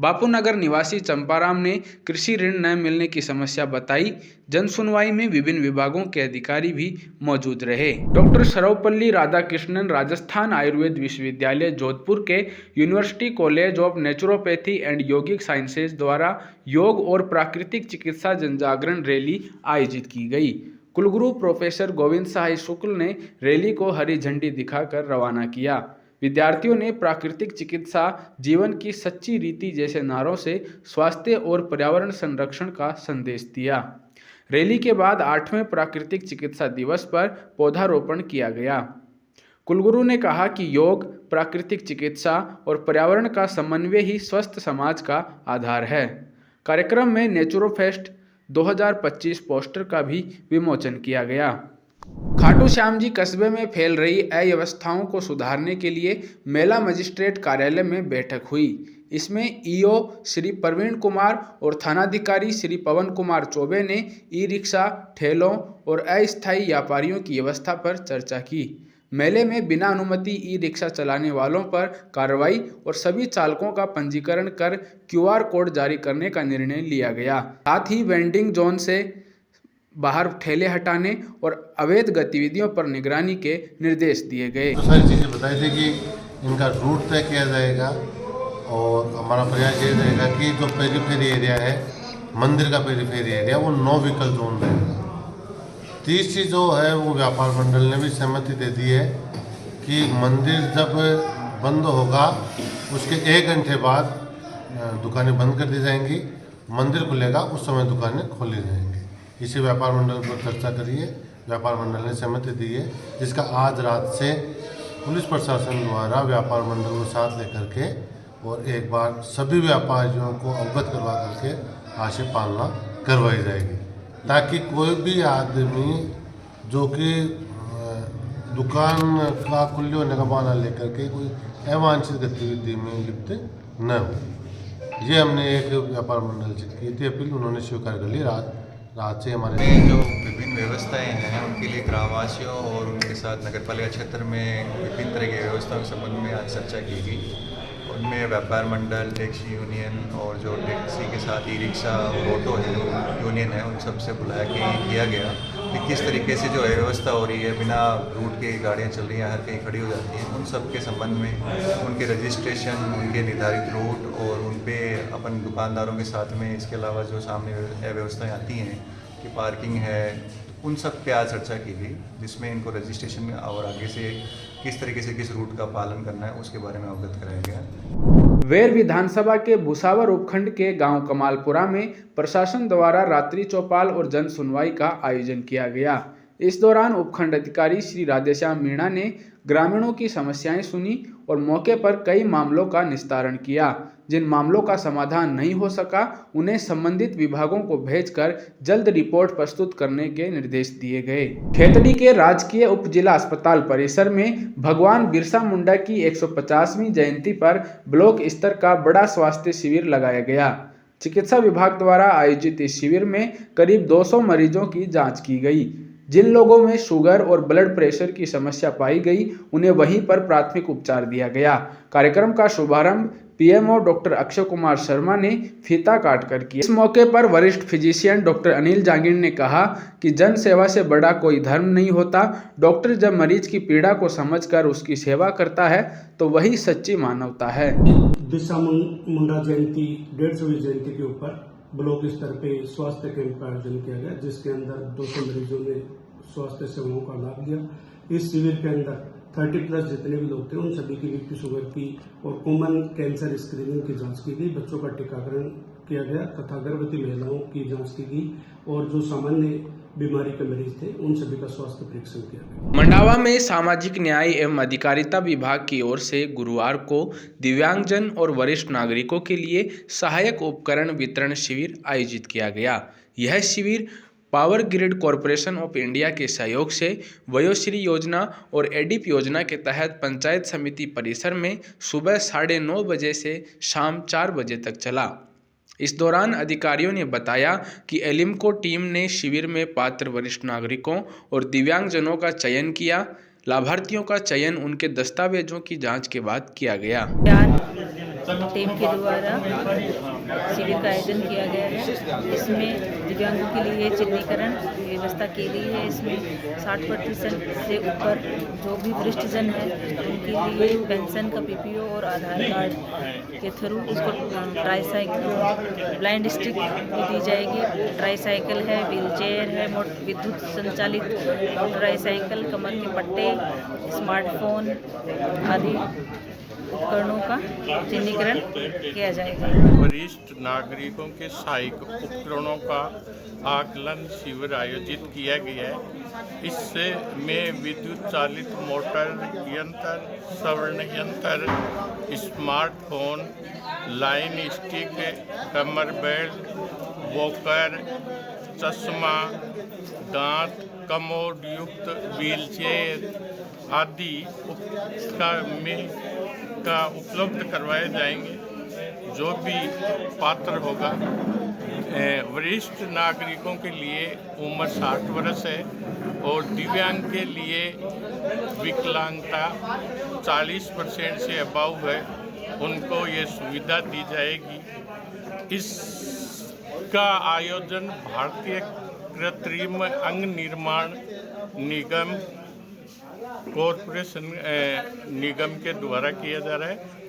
बापूनगर निवासी चंपाराम ने कृषि ऋण न मिलने की समस्या बताई। जन सुनवाई में विभिन्न विभागों के अधिकारी भी मौजूद रहे। डॉक्टर सर्वपल्ली राधाकृष्णन राजस्थान आयुर्वेद विश्वविद्यालय जोधपुर के university college of naturopathy and yogic sciences द्वारा योग और प्राकृतिक चिकित्सा जनजागरण रैली आयोजित की गई। कुलगुरु प्रोफेसर गोविंद साई शुक्ल ने रैली को हरी झंडी दिखाकर रवाना किया। विद्यार्थियों ने प्राकृतिक चिकित्सा जीवन की सच्ची रीति जैसे नारों से स्वास्थ्य और पर्यावरण संरक्षण का संदेश दिया। रैली के बाद 8वें प्राकृतिक चिकित्सा दिवस पर पौधारोपण किया गया। कुलगुरु ने कहा कि योग, प्राकृतिक चिकित्सा और पर्यावरण का समन्वय ही स्वस्थ समाज का आधार है। कार्यक्रम में नेचुरोफेस्ट 2025 पोस्टर का भी विमोचन किया गया। खाटू श्याम जी कस्बे में फैल रही अव्यवस्थाओं को सुधारने के लिए मेला मजिस्ट्रेट कार्यालय में बैठक हुई। इसमें ईओ श्री प्रवीण कुमार और थानाधिकारी श्री पवन कुमार चौबे ने ई रिक्शा, ठेलों और अस्थायी व्यापारियों की व्यवस्था पर चर्चा की। मेले में बिना अनुमति ई रिक्शा चलाने वालों पर कार्रवाई और सभी चालकों का पंजीकरण कर QR कोड जारी करने का निर्णय लिया गया। साथ ही वेंडिंग जोन से बाहर ठेले हटाने और अवैध गतिविधियों पर निगरानी के निर्देश दिए गए। तो सारी चीज़ें बताई थी कि इनका रूट तय किया जाएगा और हमारा प्रयास ये रहेगा कि जो पेरीफेरी एरिया है, मंदिर का पेरीफेरी एरिया, वो नो व्हीकल जोन रहेगा। तीसरी जो है वो व्यापार मंडल ने भी सहमति दे दी है कि मंदिर जब बंद होगा उसके 1 घंटे बाद दुकानें बंद कर दी जाएंगी। मंदिर खुलेगा उस समय दुकानें खोली जाएंगी। इसे व्यापार मंडल पर चर्चा करिए। व्यापार मंडल ने सहमति दी है, जिसका आज रात से पुलिस प्रशासन द्वारा व्यापार मंडल को साथ लेकर के और एक बार सभी व्यापारियों को अवगत करवा करके आज से पालना करवाई जाएगी, ताकि कोई भी आदमी जो कि दुकान का खुले होने का बहाना लेकर के कोई अवांछित गतिविधि में लिप्त न हो। ये हमने एक व्यापार मंडल से की थी अपील, उन्होंने स्वीकार कर ली। रात से हमारे जो विभिन्न व्यवस्थाएं हैं उनके लिए ग्रामवासियों और उनके साथ नगरपालिका क्षेत्र में विभिन्न तरह की व्यवस्थाओं के संबंध में आज चर्चा की गई। उनमें व्यापार मंडल, टैक्सी यूनियन और जो टैक्सी के साथ ई रिक्शा और ऑटो है यूनियन है, उन सबसे बुलाया किया गया कि किस तरीके से जो व्यवस्था हो रही है, बिना रूट के गाड़ियाँ चल रही हैं, हर कहीं खड़ी हो जाती हैं, उन सब के संबंध में उनके रजिस्ट्रेशन, उनके निर्धारित रूट और उन पे अपन दुकानदारों के साथ में इसके अलावा जो सामने अव्यवस्थाएँ आती हैं कि पार्किंग है, उन सब पे आज चर्चा की गई, जिसमें इनको रजिस्ट्रेशन और आगे से किस तरीके से किस रूट का पालन करना है उसके बारे में अवगत कराया गया। वेर विधानसभा के भुसावर उपखंड के गांव कमालपुरा में प्रशासन द्वारा रात्रि चौपाल और जन सुनवाई का आयोजन किया गया। इस दौरान उपखंड अधिकारी श्री राधेश्याम मीणा ने ग्रामीणों की समस्याएं सुनी और मौके पर कई मामलों का निस्तारण किया। जिन मामलों का समाधान नहीं हो सका उन्हें संबंधित विभागों को भेजकर जल्द रिपोर्ट प्रस्तुत करने के निर्देश दिए गए। खेतड़ी के राजकीय उप जिला अस्पताल परिसर में भगवान बिरसा मुंडा की 150वीं जयंती पर ब्लॉक स्तर का बड़ा स्वास्थ्य शिविर लगाया गया। चिकित्सा विभाग द्वारा आयोजित इस शिविर में करीब 200 मरीजों की जाँच की गई। जिन लोगों में शुगर और ब्लड प्रेशर की समस्या पाई गई उन्हें वहीं पर प्राथमिक उपचार दिया गया। कार्यक्रम का शुभारंभ पीएमओ डॉक्टर अक्षय कुमार शर्मा ने फीता काटकर किया। इस मौके पर वरिष्ठ फिजिशियन डॉक्टर अनिल जांगिड़ ने कहा कि जन सेवा से बड़ा कोई धर्म नहीं होता। डॉक्टर जब मरीज की पीड़ा को समझकर उसकी सेवा करता है तो वही सच्ची मानवता है। बिरसा मुंडा जयंती 150वीं जयंती के ऊपर ब्लॉक स्तर पे स्वास्थ्य कैंप का आयोजन किया गया, जिसके अंदर 200 मरीजों ने स्वास्थ्य सेवाओं का लाभ लिया। इस शिविर के अंदर 30+ जितने भी लोग थे उन सभी की बीपी, शुगर की और कॉमन कैंसर स्क्रीनिंग की जांच की गई। बच्चों का टीकाकरण किया गया तथा गर्भवती महिलाओं की जांच की गई और जो सामान्य बीमारी के मरीज थे उन सभी का स्वास्थ्य परीक्षण किया गया। मंडावा में सामाजिक न्याय एवं अधिकारिता विभाग की ओर से गुरुवार को दिव्यांगजन और वरिष्ठ नागरिकों के लिए सहायक उपकरण वितरण शिविर आयोजित किया गया। यह शिविर power grid corporation of India के सहयोग से वयोश्री योजना और एडिप योजना के तहत पंचायत समिति परिसर में सुबह 9:30 बजे से शाम 4 बजे तक चला। इस दौरान अधिकारियों ने बताया कि एलिम्को टीम ने शिविर में पात्र वरिष्ठ नागरिकों और दिव्यांगजनों का चयन किया। लाभार्थियों का चयन उनके दस्तावेजों की जांच के बाद किया गया। टीम के द्वारा शिविर का आयोजन किया गया है। इसमें दिव्यांगों के लिए चिन्हीकरण व्यवस्था की गई है। इसमें 60% से ऊपर जो भी वरिष्ठजन है उनके लिए पेंशन का पीपीओ और आधार कार्ड के थ्रू उसको ट्राईसाइकिल ब्लाइंड स्टिक भी दी जाएगी। ट्राईसाइकिल है, व्हीलचेयर है, विद्युत संचालित ट्राईसाइकिल, कमर के पट्टे, स्मार्टफोन आदि उपकरणों का चिन्हीकरण किया जाएगा। वरिष्ठ नागरिकों के सहायक उपकरणों का आकलन शिविर आयोजित किया गया है। इससे में विद्युत चालित मोटर यंत्र, स्वर्ण यंत्र, स्मार्टफोन, लाइन स्टिक, कमर बेल्ट, वॉकर, चश्मा, दांत, कमोड युक्त व्हीलचेयर आदि का उपलब्ध करवाए जाएंगे। जो भी पात्र होगा, वरिष्ठ नागरिकों के लिए उम्र 60 वर्ष है और दिव्यांग के लिए विकलांगता 40% से अबव है, उनको ये सुविधा दी जाएगी। इसका आयोजन भारतीय कृत्रिम अंग निर्माण निगम कॉरपोरेशन निगम के द्वारा किया जा रहा है।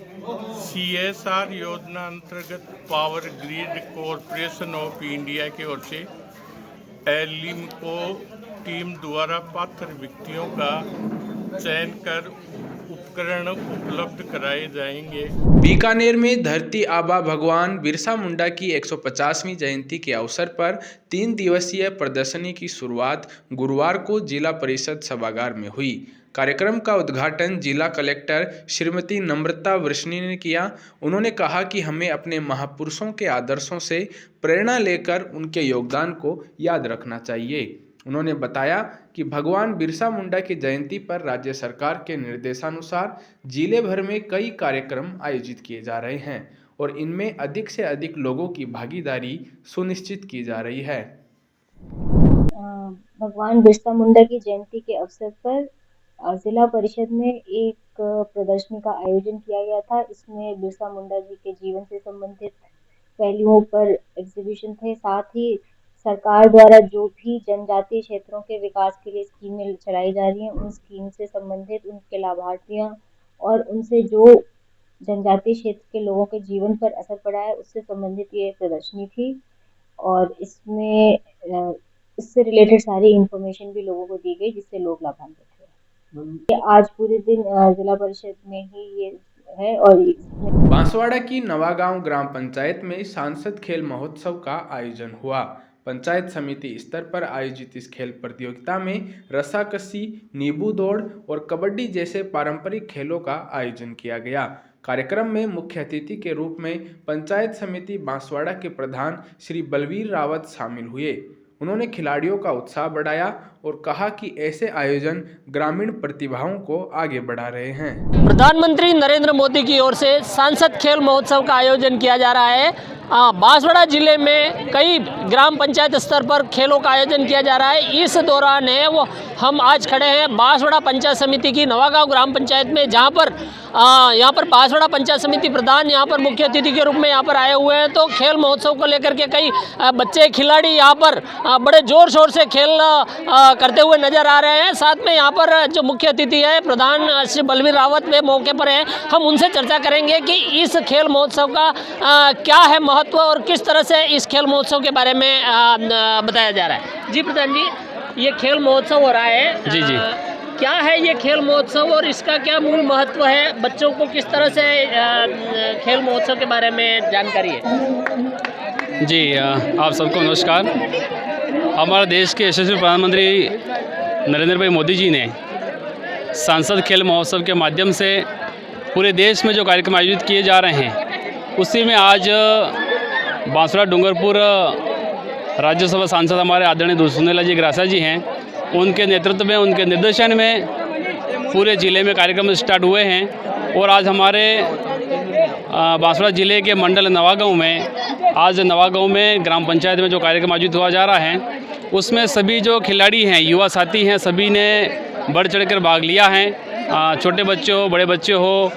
CSR योजना अंतर्गत power grid corporation of India की ओर से एलिमको टीम द्वारा पात्र व्यक्तियों का चयन कर उपकरण उपलब्ध कराए जाएंगे। बीकानेर में धरती आबा भगवान बिरसा मुंडा की 150वीं जयंती के अवसर पर 3 दिवसीय प्रदर्शनी की शुरुआत गुरुवार को जिला परिषद सभागार में हुई। कार्यक्रम का उद्घाटन जिला कलेक्टर श्रीमती नम्रता वृष्णी ने किया। उन्होंने कहा कि हमें अपने महापुरुषों के आदर्शों से प्रेरणा लेकर उनके योगदान को याद रखना चाहिए। उन्होंने बताया कि भगवान बिरसा मुंडा की जयंती पर राज्य सरकार के निर्देशानुसार जिले भर में कई कार्यक्रम आयोजित किए जा रहे हैं और इनमें अधिक से अधिक लोगों की भागीदारी सुनिश्चित की जा रही है। भगवान बिरसा मुंडा की जयंती के अवसर पर जिला परिषद में एक प्रदर्शनी का आयोजन किया गया था। इसमें बिरसा मुंडा जी के जीवन से संबंधित पहलुओं पर एग्जीबिशन थे। साथ ही सरकार द्वारा जो भी जनजातीय क्षेत्रों के विकास के लिए स्कीमें चलाई जा रही हैं, उन स्कीम से संबंधित उनके लाभार्थियों और उनसे जो जनजातीय क्षेत्र के लोगों के जीवन पर असर पड़ा है उससे संबंधित ये प्रदर्शनी थी। और इसमें इससे रिलेटेड सारी इंफॉर्मेशन भी लोगों को दी गई जिससे लोग लाभान्वित हुए। आज पूरे दिन जिला परिषद में ही ये है। और बांसवाड़ा की नवागांव ग्राम पंचायत में सांसद खेल महोत्सव का आयोजन हुआ। पंचायत समिति स्तर पर आयोजित इस खेल प्रतियोगिता में रस्साकसी, नींबू दौड़ और कबड्डी जैसे पारंपरिक खेलों का आयोजन किया गया। कार्यक्रम में मुख्य अतिथि के रूप में पंचायत समिति बांसवाड़ा के प्रधान श्री बलवीर रावत शामिल हुए। उन्होंने खिलाड़ियों का उत्साह बढ़ाया और कहा कि ऐसे आयोजन ग्रामीण प्रतिभाओं को आगे बढ़ा रहे हैं। प्रधानमंत्री नरेंद्र मोदी की ओर से सांसद खेल महोत्सव का आयोजन किया जा रहा है। बांसवाड़ा जिले में कई ग्राम पंचायत स्तर पर खेलों का आयोजन किया जा रहा है। इस दौरान है वो हम आज खड़े हैं बांसवाड़ा पंचायत समिति की नवागांव ग्राम पंचायत में, जहां पर यहाँ पर बांसवाड़ा पंचायत समिति प्रधान यहाँ पर मुख्य अतिथि के रूप में यहाँ पर आए हुए हैं। तो खेल महोत्सव को लेकर के कई बच्चे खिलाड़ी यहाँ पर बड़े जोर शोर से खेल करते हुए नजर आ रहे हैं। साथ में यहाँ पर जो मुख्य अतिथि है प्रधान श्री बलवीर रावत वे मौके पर हैं। हम उनसे चर्चा करेंगे कि इस खेल महोत्सव का क्या है महत्व और किस तरह से इस खेल महोत्सव के बारे में बताया जा रहा है। जी प्रधान जी, ये खेल महोत्सव हो रहा है। जी जी, क्या है ये खेल महोत्सव और इसका क्या मूल महत्व है? बच्चों को किस तरह से खेल महोत्सव के बारे में जानकारी है? जी, आप सबको नमस्कार। हमारे देश के यशस्वी प्रधानमंत्री नरेंद्र भाई मोदी जी ने सांसद खेल महोत्सव के माध्यम से पूरे देश में जो कार्यक्रम आयोजित किए जा रहे हैं, उसी में आज बांसवाड़ा डूंगरपुर राज्यसभा सांसद हमारे आदरणीय सुनीला जी ग्रासा जी हैं, उनके नेतृत्व में, उनके निर्देशन में पूरे ज़िले में कार्यक्रम स्टार्ट हुए हैं। और आज हमारे बांसवाड़ा ज़िले के मंडल नवागांव में, आज नवागांव में ग्राम पंचायत में जो कार्यक्रम आयोजित हुआ जा रहा है, उसमें सभी जो खिलाड़ी हैं, युवा साथी हैं, सभी ने बढ़ चढ़ कर भाग लिया है। छोटे बच्चे हो, बड़े बच्चे हो,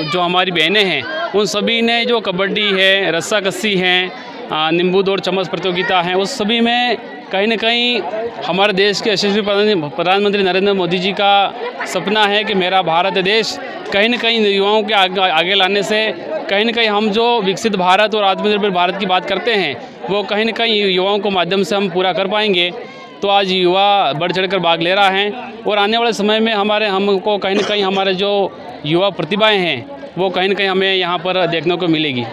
जो हमारी बहनें हैं, उन सभी ने जो कबड्डी है, रस्साकस्सी है, नींबू दौड़ चम्मच प्रतियोगिता है, उस सभी में कहीं न कहीं हमारे देश के यशस्वी प्रधानमंत्री नरेंद्र मोदी जी का सपना है कि मेरा भारत देश कहीं न कहीं युवाओं के आगे लाने से कहीं न कहीं हम जो विकसित भारत और आत्मनिर्भर भारत की बात करते हैं वो कहीं न कहीं युवाओं के माध्यम से हम पूरा कर पाएंगे। तो आज युवा बढ़ चढ़कर भाग ले रहा है और आने वाले समय में हमको कहीं न कहीं हमारे जो युवा प्रतिभाएं हैं वो कहीं न कहीं हमें यहाँ पर देखने को मिलेगी।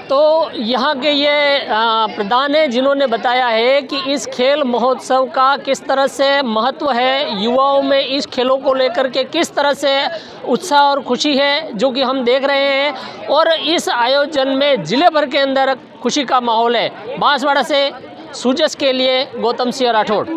तो यहाँ के ये प्रधान हैं जिन्होंने बताया है कि इस खेल महोत्सव का किस तरह से महत्व है, युवाओं में इस खेलों को लेकर के किस तरह से उत्साह और खुशी है जो कि हम देख रहे हैं और इस आयोजन में ज़िले भर के अंदर खुशी का माहौल है। बांसवाड़ा से सूजस के लिए गौतम सिंह राठौड़।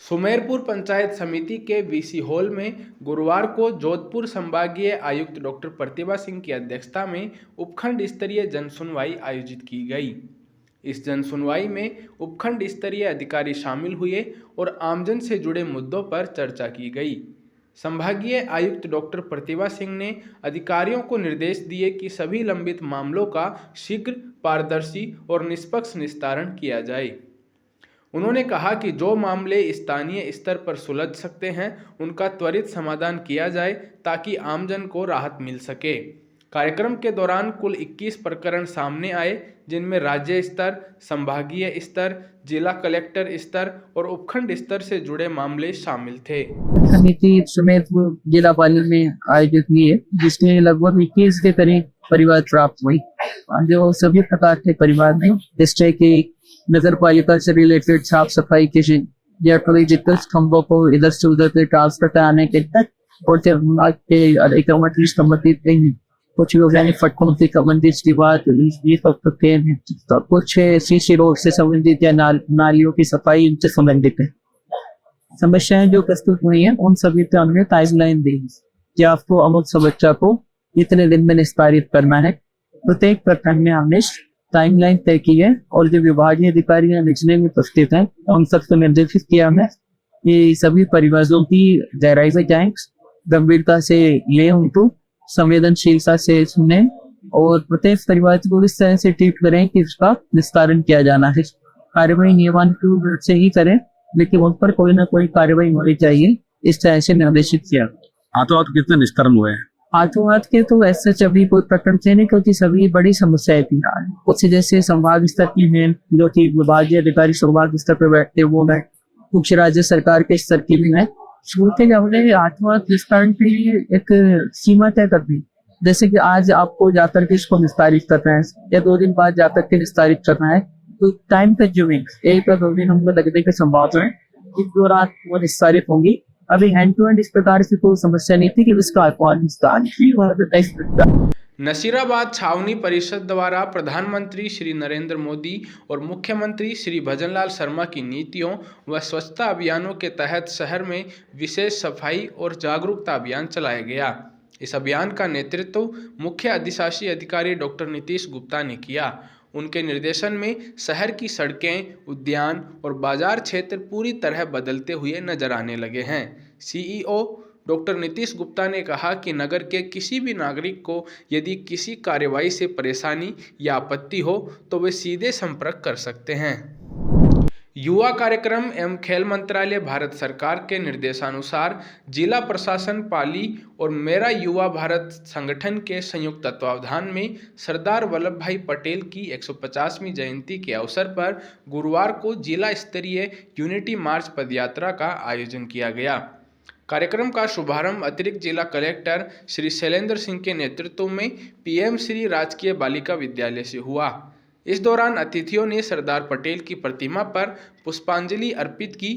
सुमेरपुर पंचायत समिति के वीसी हॉल में गुरुवार को जोधपुर संभागीय आयुक्त डॉक्टर प्रतिभा सिंह की अध्यक्षता में उपखंड स्तरीय जनसुनवाई आयोजित की गई। इस जनसुनवाई में उपखंड स्तरीय अधिकारी शामिल हुए और आमजन से जुड़े मुद्दों पर चर्चा की गई। संभागीय आयुक्त डॉक्टर प्रतिभा सिंह ने अधिकारियों को निर्देश दिए कि सभी लंबित मामलों का शीघ्र, पारदर्शी और निष्पक्ष निस्तारण किया जाए। उन्होंने कहा कि जो मामले स्थानीय स्तर पर सुलझ सकते हैं उनका त्वरित समाधान किया जाए ताकि आमजन को राहत मिल सके। कार्यक्रम के दौरान कुल 21 प्रकरण सामने आए जिनमें राज्य स्तर, संभागीय स्तर, जिला कलेक्टर स्तर और उपखंड स्तर से जुड़े मामले शामिल थे। समिति सुमेरपुर जिला पालिका में आयोजित हुई है जिसमें लगभग 21 के करीब परिवार प्राप्त हुई जो सभी प्रकार के परिवार में जैसे कि नगर पालिका से रिलेटेड साफ सफाई के या जितने स्तंभों को इधर से उधर से ट्रांसफर कराने के और संबंधित कुछ वैज्ञानिक फटकों से संबंधित बात ये सब सकते हैं, कुछ सीसी रोड से संबंधित या नालियों की सफाई इनसे संबंधित है। समस्याएं जो प्रस्तुत हुई हैं उन सभी पे हमने टाइमलाइन दी कि आपको अमुक समस्या को इतने दिन में निस्तारित करना है। प्रत्येक प्रखंड में हमने टाइमलाइन तय की है और जो विभागीय अधिकारी निचले में उपस्थित हैं उन सबको निर्देशित किया है कि सभी परिवारों की गहराई से जाएं, गंभीरता से ले उनको संवेदनशीलता से सुने और प्रत्येक परिवार को इस तरह से ट्रीट करें कि उसका निस्तारण किया जाना है। कार्यवाही नियमानुसार से ही करें लेकिन उन पर कोई ना कोई कार्यवाही होनी चाहिए, इस तरह से निर्देशित किया। हाथों हाथ कितने निस्तारण हुए हैं? हाथों हाथ के तो ऐसे सभी कोई प्रकरण थे नहीं क्योंकि सभी बड़ी समस्याएं थी। कुछ जैसे संभाग स्तर की हैं जो कि विभागीय अधिकारी संभाग स्तर पर बैठते वो है, कुछ राज्य सरकार के स्तर की भी है। छोटे हमने हाथों हाथ निस्तारण के लिए एक सीमा तय कर दी, जैसे कि आज आपको जाकर के इसको निस्तारित करना है या 2 दिन बाद जाकर के निस्तारित करना है तो टाइम कंज्यूमिंग 1 या 2 दिन हमको लगने की संभावना है। इस दौरान वो निस्तारित होंगी। अभी हैंड टू हैंड इस प्रकार से कोई समस्या नहीं थी कि इसका नसीराबाद छावनी परिषद द्वारा प्रधानमंत्री श्री नरेंद्र मोदी और मुख्यमंत्री श्री भजनलाल शर्मा की नीतियों व स्वच्छता अभियानों के तहत शहर में विशेष सफाई और जागरूकता अभियान चलाया गया। इस अभियान का नेतृत्व मुख्य अधिशासी अधिकारी डॉक्टर नीतीश गुप्ता ने किया। उनके निर्देशन में शहर की सड़कें, उद्यान और बाजार क्षेत्र पूरी तरह बदलते हुए नजर आने लगे हैं। सीईओ डॉक्टर नीतीश गुप्ता ने कहा कि नगर के किसी भी नागरिक को यदि किसी कार्यवाही से परेशानी या आपत्ति हो तो वे सीधे संपर्क कर सकते हैं। युवा कार्यक्रम एवं खेल मंत्रालय भारत सरकार के निर्देशानुसार जिला प्रशासन पाली और मेरा युवा भारत संगठन के संयुक्त तत्वावधान में सरदार वल्लभ भाई पटेल की 150वीं जयंती के अवसर पर गुरुवार को जिला स्तरीय यूनिटी मार्च पदयात्रा का आयोजन किया गया। कार्यक्रम का शुभारंभ अतिरिक्त जिला कलेक्टर श्री शैलेंद्र सिंह के नेतृत्व में पीएम श्री राजकीय बालिका विद्यालय से हुआ। इस दौरान अतिथियों ने सरदार पटेल की प्रतिमा पर पुष्पांजलि अर्पित की।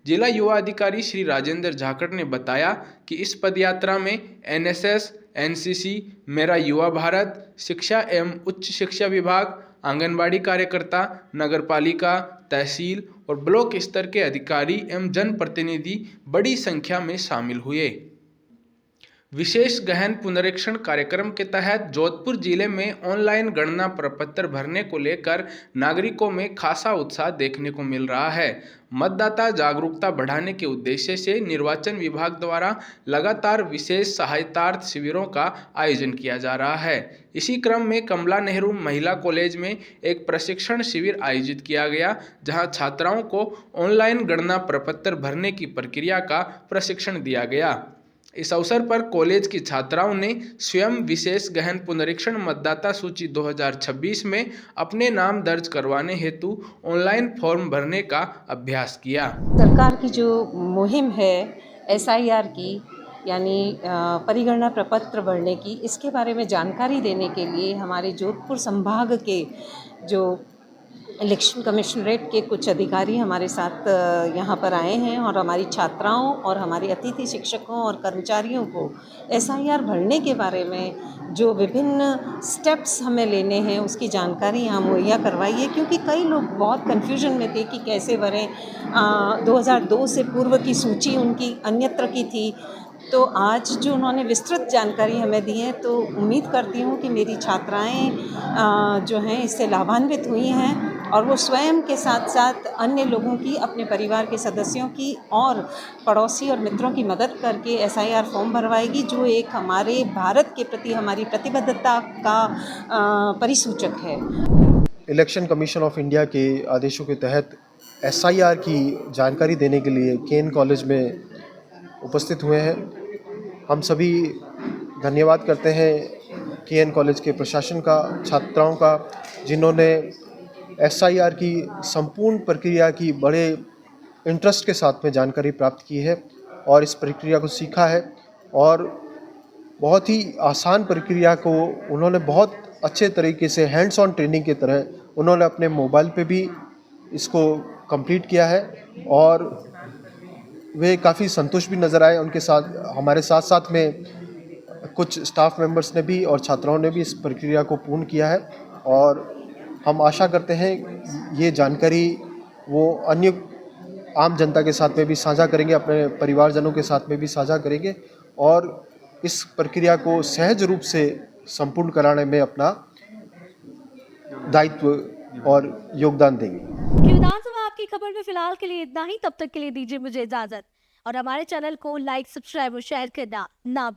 जिला युवा अधिकारी श्री राजेंद्र झाकड़ ने बताया कि इस पदयात्रा में एनएसएस, एनसीसी, मेरा युवा भारत, शिक्षा एवं उच्च शिक्षा विभाग, आंगनबाड़ी कार्यकर्ता, नगरपालिका, तहसील और ब्लॉक स्तर के अधिकारी एवं जनप्रतिनिधि बड़ी संख्या में शामिल हुए। विशेष गहन पुनरीक्षण कार्यक्रम के तहत जोधपुर जिले में ऑनलाइन गणना प्रपत्र भरने को लेकर नागरिकों में खासा उत्साह देखने को मिल रहा है। मतदाता जागरूकता बढ़ाने के उद्देश्य से निर्वाचन विभाग द्वारा लगातार विशेष सहायतार्थ शिविरों का आयोजन किया जा रहा है। इसी क्रम में कमला नेहरू महिला कॉलेज में एक प्रशिक्षण शिविर आयोजित किया गया, जहां छात्राओं को ऑनलाइन गणना प्रपत्र भरने की प्रक्रिया का प्रशिक्षण दिया गया। इस अवसर पर कॉलेज की छात्राओं ने स्वयं विशेष गहन पुनरीक्षण मतदाता सूची 2026 में अपने नाम दर्ज करवाने हेतु ऑनलाइन फॉर्म भरने का अभ्यास किया। सरकार की जो मुहिम है SIR की, यानी परिगणना प्रपत्र भरने की, इसके बारे में जानकारी देने के लिए हमारे जोधपुर संभाग के जो इलेक्शन कमिश्नरेट के कुछ अधिकारी हमारे साथ यहाँ पर आए हैं और हमारी छात्राओं और हमारे अतिथि शिक्षकों और कर्मचारियों को SIR भरने के बारे में जो विभिन्न स्टेप्स हमें लेने हैं उसकी जानकारी यहाँ मुहैया करवाई है, क्योंकि कई लोग बहुत कन्फ्यूजन में थे कि कैसे भरें। 2002 से पूर्व की सूची उनकी अन्यत्र की थी, तो आज जो उन्होंने विस्तृत जानकारी हमें दी है, तो उम्मीद करती हूँ कि मेरी छात्राएं जो हैं इससे लाभान्वित हुई हैं और वो स्वयं के साथ साथ अन्य लोगों की, अपने परिवार के सदस्यों की और पड़ोसी और मित्रों की मदद करके SIR फॉर्म भरवाएगी, जो एक हमारे भारत के प्रति हमारी प्रतिबद्धता का परिसूचक है। इलेक्शन कमीशन ऑफ इंडिया के आदेशों के तहत SIR की जानकारी देने के लिए केन कॉलेज में उपस्थित हुए हैं। हम सभी धन्यवाद करते हैं केन कॉलेज के प्रशासन का, छात्राओं का, जिन्होंने SIR की संपूर्ण प्रक्रिया की बड़े इंटरेस्ट के साथ में जानकारी प्राप्त की है और इस प्रक्रिया को सीखा है और बहुत ही आसान प्रक्रिया को उन्होंने बहुत अच्छे तरीके से हैंड्स ऑन ट्रेनिंग की तरह उन्होंने अपने मोबाइल पे भी इसको कंप्लीट किया है और वे काफ़ी संतुष्ट भी नज़र आए। उनके साथ हमारे साथ साथ में कुछ स्टाफ मेंबर्स ने भी और छात्राओं ने भी इस प्रक्रिया को पूर्ण किया है और हम आशा करते हैं ये जानकारी वो अन्य आम जनता के साथ में भी साझा करेंगे, अपने परिवारजनों के साथ में भी साझा करेंगे और इस प्रक्रिया को सहज रूप से संपूर्ण कराने में अपना दायित्व और योगदान देंगे। विधानसभा आपकी खबर में फिलहाल के लिए इतना ही। तब तक के लिए दीजिए मुझे इजाजत और हमारे चैनल को लाइक, सब्सक्राइब और शेयर करना ना भूलें।